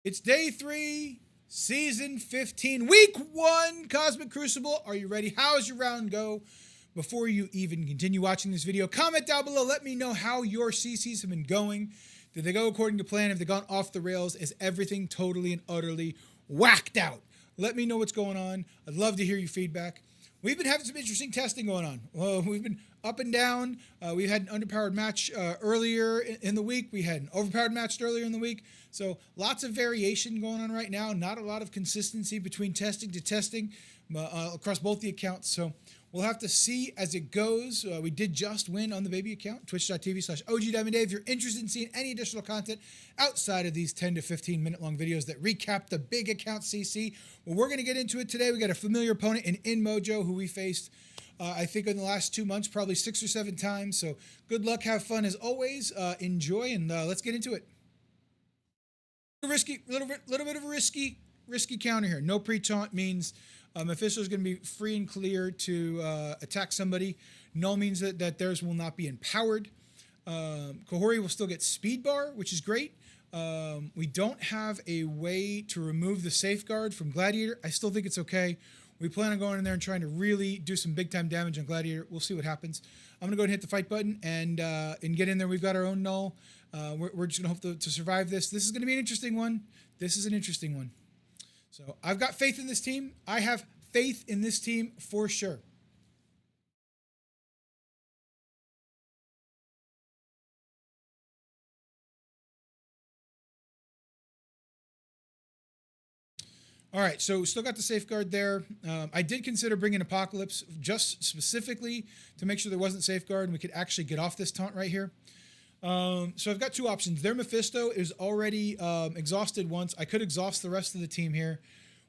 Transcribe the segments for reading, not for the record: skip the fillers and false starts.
It's day 3, season 15, week 1, Cosmic Crucible. Are you ready? How's your round go? Before you even continue watching this video, comment down below. Let me know how your CCs have been going. Did they go according to plan? Have they gone off the rails? Is everything totally and utterly whacked out? Let me know what's going on. I'd love to hear your feedback. We've been having some interesting testing going on. Well, we've been up and down. We had an underpowered match earlier in the week. We had an overpowered match earlier in the week. So lots of variation going on right now. Not a lot of consistency between testing to testing across both the accounts. So we'll have to see as it goes. We did just win on the baby account, twitch.tv/OGDiamondDave. If you're interested in seeing any additional content outside of these 10 to 15 minute long videos that recap the big account CC, well, we're going to get into it today. We got a familiar opponent in Inmojo who we faced, I think, in the last 2 months, probably 6 or 7 times. So good luck, have fun as always. Enjoy, and let's get into it. Little bit of a risky counter here. No pre-taunt means Mephisto is going to be free and clear to attack somebody. Null means that theirs will not be empowered. Kahori will still get speed bar, which is great. We don't have a way to remove the safeguard from Gladiator. I still think it's okay. We plan on going in there and trying to really do some big time damage on Gladiator. We'll see what happens. I'm gonna go ahead and hit the fight button and get in there. We've got our own null. We're just gonna hope to survive this. This is gonna be an interesting one. This is an interesting one. So I've got faith in this team. I have faith in this team for sure. All right, so still got the safeguard there. I did consider bringing Apocalypse just specifically to make sure there wasn't safeguard and we could actually get off this taunt right here. So I've got 2 options. Their Mephisto is already exhausted once. I could exhaust the rest of the team here,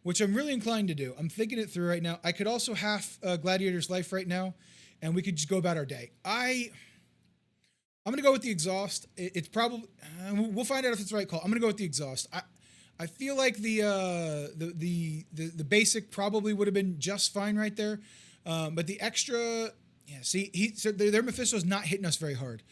which I'm really inclined to do. I'm thinking it through right now. I could also half Gladiator's life right now, and we could just go about our day. I'm going to go with the exhaust. It's probably we'll find out if it's the right call. I'm going to go with the exhaust. I feel like the basic probably would have been just fine right there, but the extra, yeah. See, so their Mephisto is not hitting us very hard.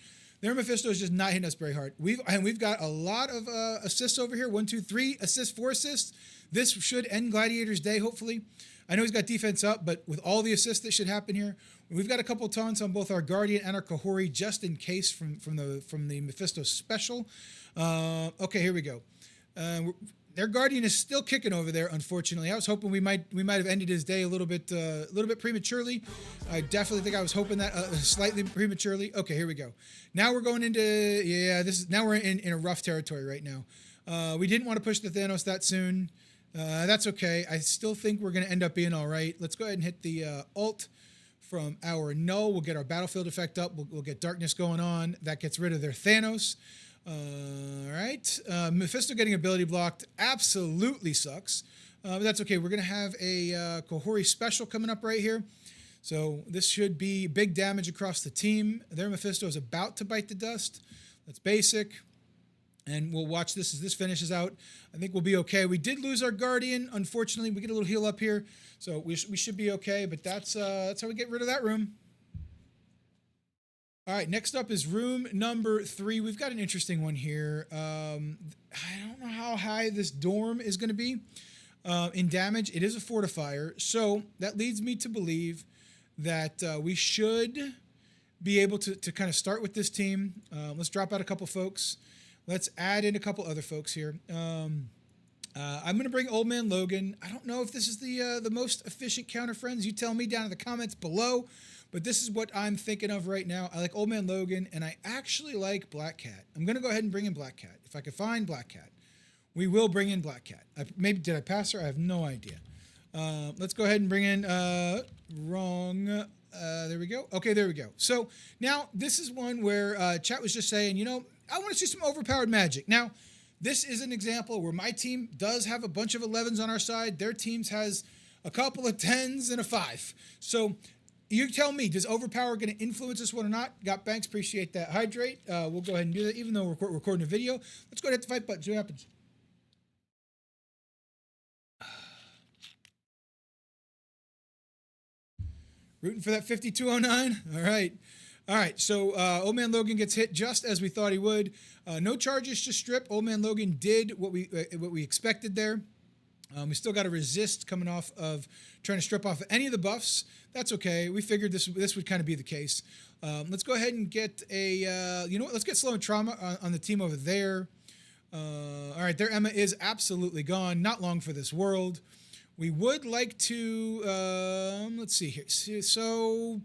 Their Mephisto is just not hitting us very hard. We've got a lot of assists over here. 1, 2, 3 assists, 4 assists. This should end Gladiator's day, hopefully. I know he's got defense up, but with all the assists that should happen here, we've got a couple taunts on both our Guardian and our Kahori just in case from the Mephisto special. Okay, here we go. Their Guardian is still kicking over there, unfortunately. I was hoping we might have ended his day a little bit prematurely. I definitely think I was hoping that slightly prematurely. Okay, here we go. Now we're going into now we're in a rough territory right now. We didn't want to push the Thanos that soon. That's okay. I still think we're going to end up being all right. Let's go ahead and hit the ult from our null. We'll get our battlefield effect up. We'll get darkness going on. That gets rid of their Thanos. All right. Mephisto getting ability blocked absolutely sucks. But that's okay. We're going to have a Kahori special coming up right here. So this should be big damage across the team. Their Mephisto is about to bite the dust. That's basic. And we'll watch this as this finishes out. I think we'll be okay. We did lose our Guardian. Unfortunately, we get a little heal up here. So we should be okay. But that's how we get rid of that room. All right, next up is room number 3. We've got an interesting one here. I don't know how high this dorm is going to be in damage. It is a fortifier, so that leads me to believe that we should be able to kind of start with this team. Let's drop out a couple folks. Let's add in a couple other folks here. I'm going to bring Old Man Logan. I don't know if this is the most efficient counter, friends. You tell me down in the comments below. But this is what I'm thinking of right now. I like Old Man Logan, and I actually like Black Cat. I'm going to go ahead and bring in Black Cat. If I could find Black Cat, we will bring in Black Cat. Maybe did I pass her? I have no idea. Let's go ahead and bring in wrong. There we go. Okay, there we go. So now this is one where chat was just saying, you know, I want to see some overpowered magic. Now, this is an example where my team does have a bunch of 11s on our side. Their teams has a couple of 10s and a 5. So you tell me, does overpower going to influence this one or not? Got Banks, appreciate that. Hydrate. We'll go ahead and do that, even though we're recording a video. Let's go ahead and hit the fight button, see what happens. Rooting for that 5209. All right. All right, so Old Man Logan gets hit just as we thought he would. No charges to strip. Old Man Logan did what we expected there. We still got to resist coming off of trying to strip off any of the buffs. That's okay. We figured this would kind of be the case. Let's go ahead and get a, you know what? Let's get Slow and Trauma on the team over there. All right, their Emma is absolutely gone. Not long for this world. We would like to, let's see here. So,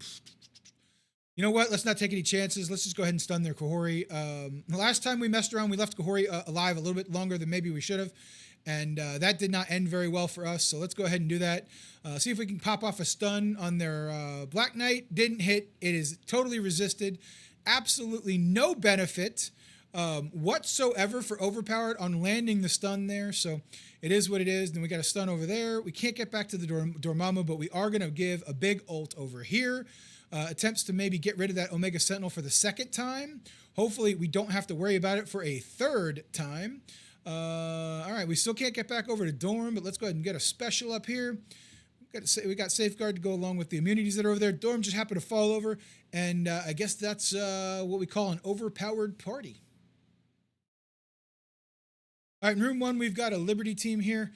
you know what? Let's not take any chances. Let's just go ahead and stun their Kahori. The last time we messed around, we left Kahori alive a little bit longer than maybe we should have. And that did not end very well for us. So let's go ahead and do that. See if we can pop off a stun on their Black Knight. Didn't hit. It is totally resisted. Absolutely no benefit whatsoever for Overpowered on landing the stun there. So it is what it is. Then we got a stun over there. We can't get back to the Dormammu, but we are going to give a big ult over here. Attempts to maybe get rid of that Omega Sentinel for the second time. Hopefully we don't have to worry about it for a third time. All right, we still can't get back over to Dorm, but let's go ahead and get a special up here. We got Safeguard to go along with the immunities that are over there. Dorm just happened to fall over, and I guess that's what we call an overpowered party. All right, in room 1, we've got a Liberty team here.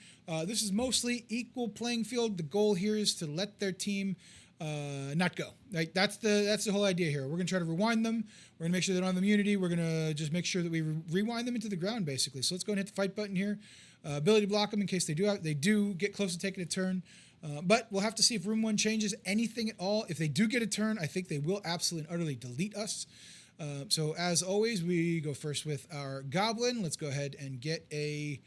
This is mostly equal playing field. The goal here is to let their team not go. Like that's the whole idea here. We're gonna try to rewind them. We're gonna make sure they don't have immunity. We're gonna just make sure that we rewind them into the ground, basically. So let's go and hit the fight button here. Ability to block them in case they do get close to taking a turn. But we'll have to see if room 1 changes anything at all. If they do get a turn, I think they will absolutely and utterly delete us. So as always, we go first with our Goblin. Let's go ahead and get a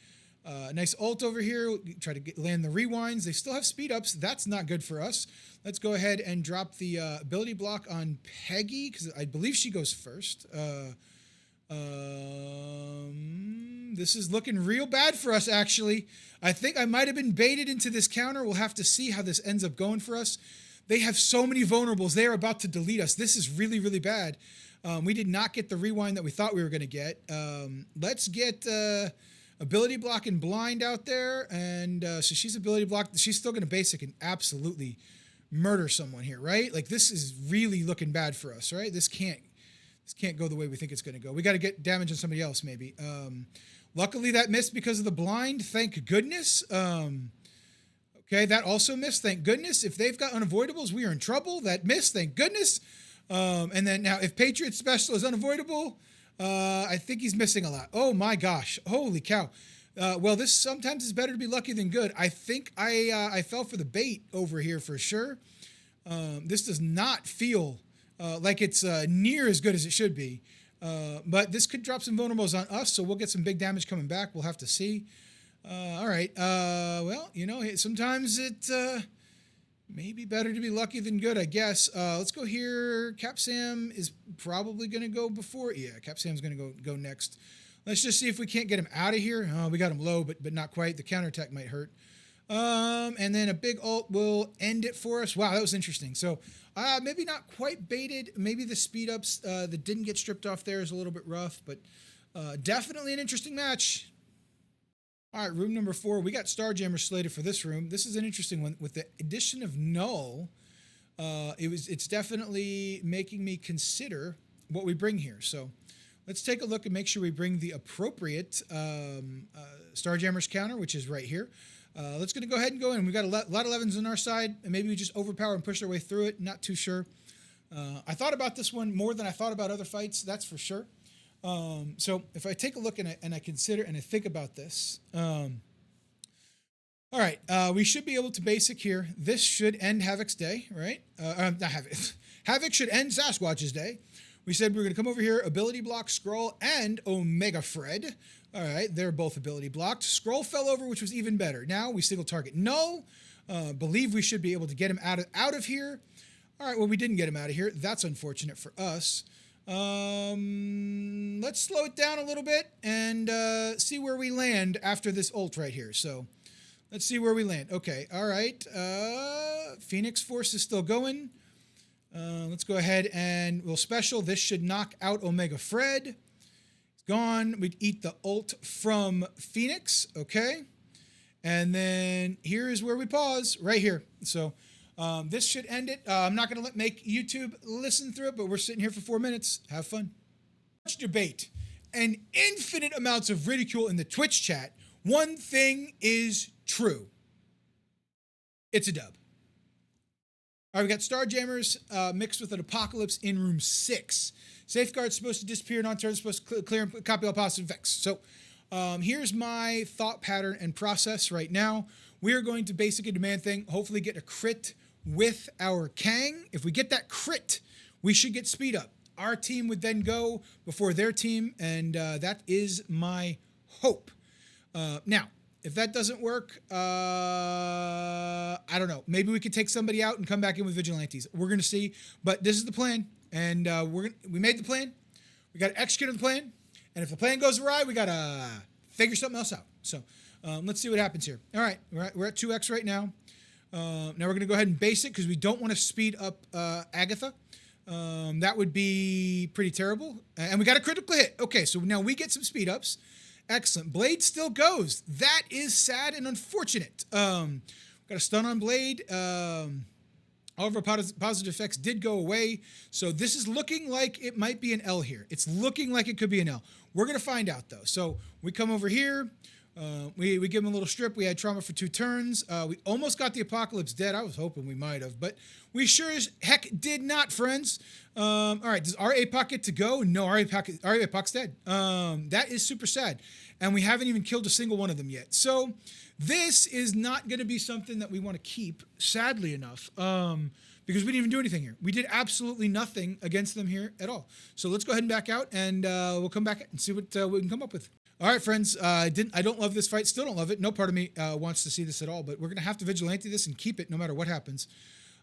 nice ult over here. Try to land the rewinds. They still have speed ups. That's not good for us. Let's go ahead and drop the ability block on Peggy because I believe she goes first. This is looking real bad for us, actually. I think I might have been baited into this counter. We'll have to see how this ends up going for us. They have so many vulnerables. They are about to delete us. This is really, really bad. We did not get the rewind that we thought we were going to get. Let's get ability block and blind out there. And so she's ability block. She's still going to basic and absolutely murder someone here, right? Like this is really looking bad for us, right? This can't go the way we think it's going to go. We got to get damage on somebody else, maybe. Luckily, that missed because of the blind. Thank goodness. Okay, that also missed. Thank goodness. If they've got unavoidables, we are in trouble. That missed. Thank goodness. And then now, if Patriot Special is unavoidable, I think he's missing a lot. Oh my gosh! Holy cow! Well, this sometimes is better to be lucky than good. I think I fell for the bait over here for sure. This does not feel like it's near as good as it should be. But this could drop some vulnerables on us, so we'll get some big damage coming back. We'll have to see. All right. Well, you know, sometimes it may be better to be lucky than good, I guess. Let's go here. Cap Sam is probably going to go before. Yeah, Cap Sam's going to go next. Let's just see if we can't get him out of here. Oh, we got him low, but not quite. The counterattack might hurt. And then a big ult will end it for us. Wow, that was interesting. So maybe not quite baited. Maybe the speed ups that didn't get stripped off there is a little bit rough, but definitely an interesting match. All right, room number 4. We got Starjammer slated for this room. This is an interesting one. With the addition of Null, it's definitely making me consider what we bring here. So let's take a look and make sure we bring the appropriate Starjammer's counter, which is right here. Let's go ahead and go in. We've got a lot of 11s on our side, and maybe we just overpower and push our way through it. Not too sure. I thought about this one more than I thought about other fights, that's for sure. So if I take a look and I consider and I think about this, all right, we should be able to basic here. This should end Havoc's day, right? Not Havoc. Havoc should end Sasquatch's day. We said we were going to come over here, ability block, Skrull, and Omega Fred. All right, they're both ability blocked. Skrull fell over, which was even better. Now we single target Null. Believe we should be able to get him out of here. All right, well, we didn't get him out of here. That's unfortunate for us. Let's slow it down a little bit and see where we land after this ult right here. So let's see where we land. Okay, all right. Phoenix Force is still going. Let's go ahead and we'll special. This should knock out Omega Fred. It's gone. We'd eat the ult from Phoenix. Okay. And then here is where we pause, right here. So This should end it. I'm not going to make YouTube listen through it, but we're sitting here for 4 minutes. Have fun. Much debate and infinite amounts of ridicule in the Twitch chat. One thing is true. It's a dub. All right, we got Starjammers mixed with an Apocalypse in room 6. Safeguard's supposed to disappear, non-turn supposed to clear and copy all positive effects. So here's my thought pattern and process right now. We are going to basically demand thing, hopefully get a crit with our Kang. If we get that crit, we should get speed up. Our team would then go before their team, and that is my hope. Now, if that doesn't work, I don't know. Maybe we could take somebody out and come back in with Vigilantes. We're going to see. But this is the plan, and we made the plan. We got to execute on the plan. And if the plan goes awry, we got to figure something else out. So let's see what happens here. All right, we're at 2x right now. Now we're going to go ahead and base it because we don't want to speed up Agatha. That would be pretty terrible. And we got a critical hit. Okay, so now we get some speed ups. Excellent. Blade still goes. That is sad and unfortunate. Got a stun on Blade. All of our positive effects did go away. So this is looking like it might be an L here. It's looking like it could be an L. We're going to find out, though. So we come over here. We give him a little strip. We had trauma for 2 turns. We almost got the Apocalypse dead. I was hoping we might have, but we sure as heck did not, friends. All right, does our APOC get to go? No, our APOC's dead. That is super sad. And we haven't even killed a single one of them yet. So this is not going to be something that we want to keep, sadly enough, because we didn't even do anything here. We did absolutely nothing against them here at all. So let's go ahead and back out, and we'll come back and see what we can come up with. All right, friends, I don't love this fight. Still don't love it. No part of me wants to see this at all, but we're going to have to Vigilante this and keep it no matter what happens.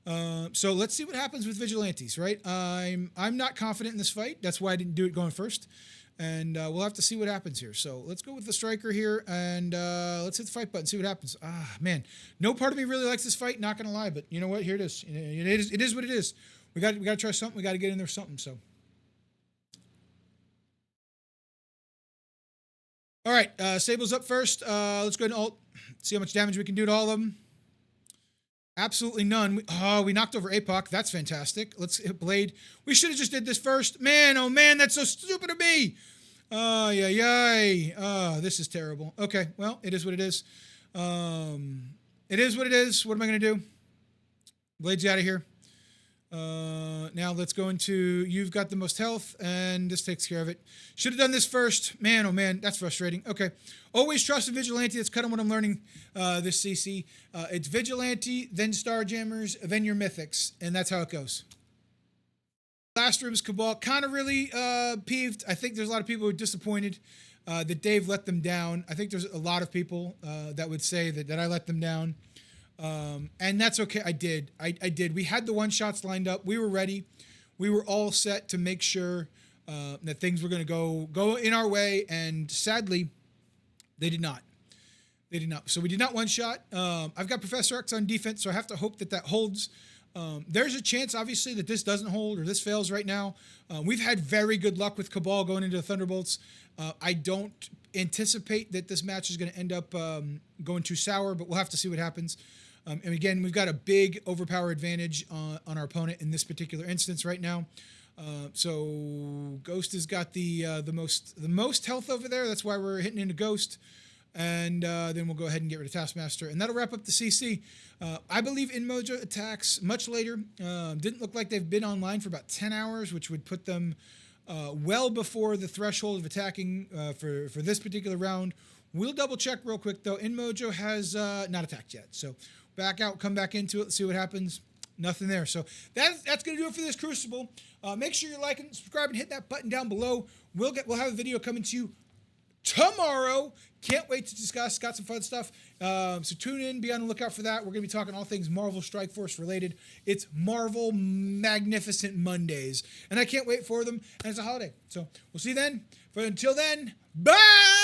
So let's see what happens with Vigilantes, right? I'm not confident in this fight. That's why I didn't do it going first. And we'll have to see what happens here. So let's go with the striker here, and let's hit the fight button, see what happens. Ah, man. No part of me really likes this fight, not going to lie, but you know what? Here it is. It is what it is. We got to try something. We got to get in there something, so. All right, Sable's up first. Let's go ahead and ult. See how much damage we can do to all of them. Absolutely none. We knocked over APOC. That's fantastic. Let's hit Blade. We should have just did this first. Man, oh man, that's so stupid of me. This is terrible. Okay, well, it is what it is. It is what it is. What am I going to do? Blade's out of here. Now let's go into, you've got the most health, and this takes care of it. Should have done this first. Man, oh man, that's frustrating. Okay. Always trust a Vigilante. That's kind of what I'm learning this CC. It's Vigilante, then Starjammers, then your Mythics, and that's how it goes. Last room's Cabal. Kind of really peeved. I think there's a lot of people who are disappointed that Dave let them down. I think there's a lot of people that would say that I let them down. And that's okay. I did. We had the one-shots lined up. We were ready. We were all set to make sure that things were going to go in our way, and sadly, they did not. They did not. So we did not one-shot. I've got Professor X on defense, so I have to hope that holds. There's a chance, obviously, that this doesn't hold or this fails right now. We've had very good luck with Cabal going into the Thunderbolts. I don't anticipate that this match is going to end up going too sour, but we'll have to see what happens. And again, we've got a big overpower advantage on our opponent in this particular instance right now. So Ghost has got the most health over there. That's why we're hitting into Ghost. And then we'll go ahead and get rid of Taskmaster. And that'll wrap up the CC. I believe Inmojo attacks much later. Didn't look like they've been online for about 10 hours, which would put them well before the threshold of attacking for this particular round. We'll double check real quick, though. Inmojo has not attacked yet. So back out, come back into it, see what happens. Nothing there. So that's going to do it for this Crucible. Make sure you're liking, subscribe, and hit that button down below. We'll have a video coming to you tomorrow. Can't wait to discuss. Got some fun stuff. So tune in. Be on the lookout for that. We're going to be talking all things Marvel Strikeforce related. It's Marvel Magnificent Mondays. And I can't wait for them. And it's a holiday. So we'll see you then. But until then, bye!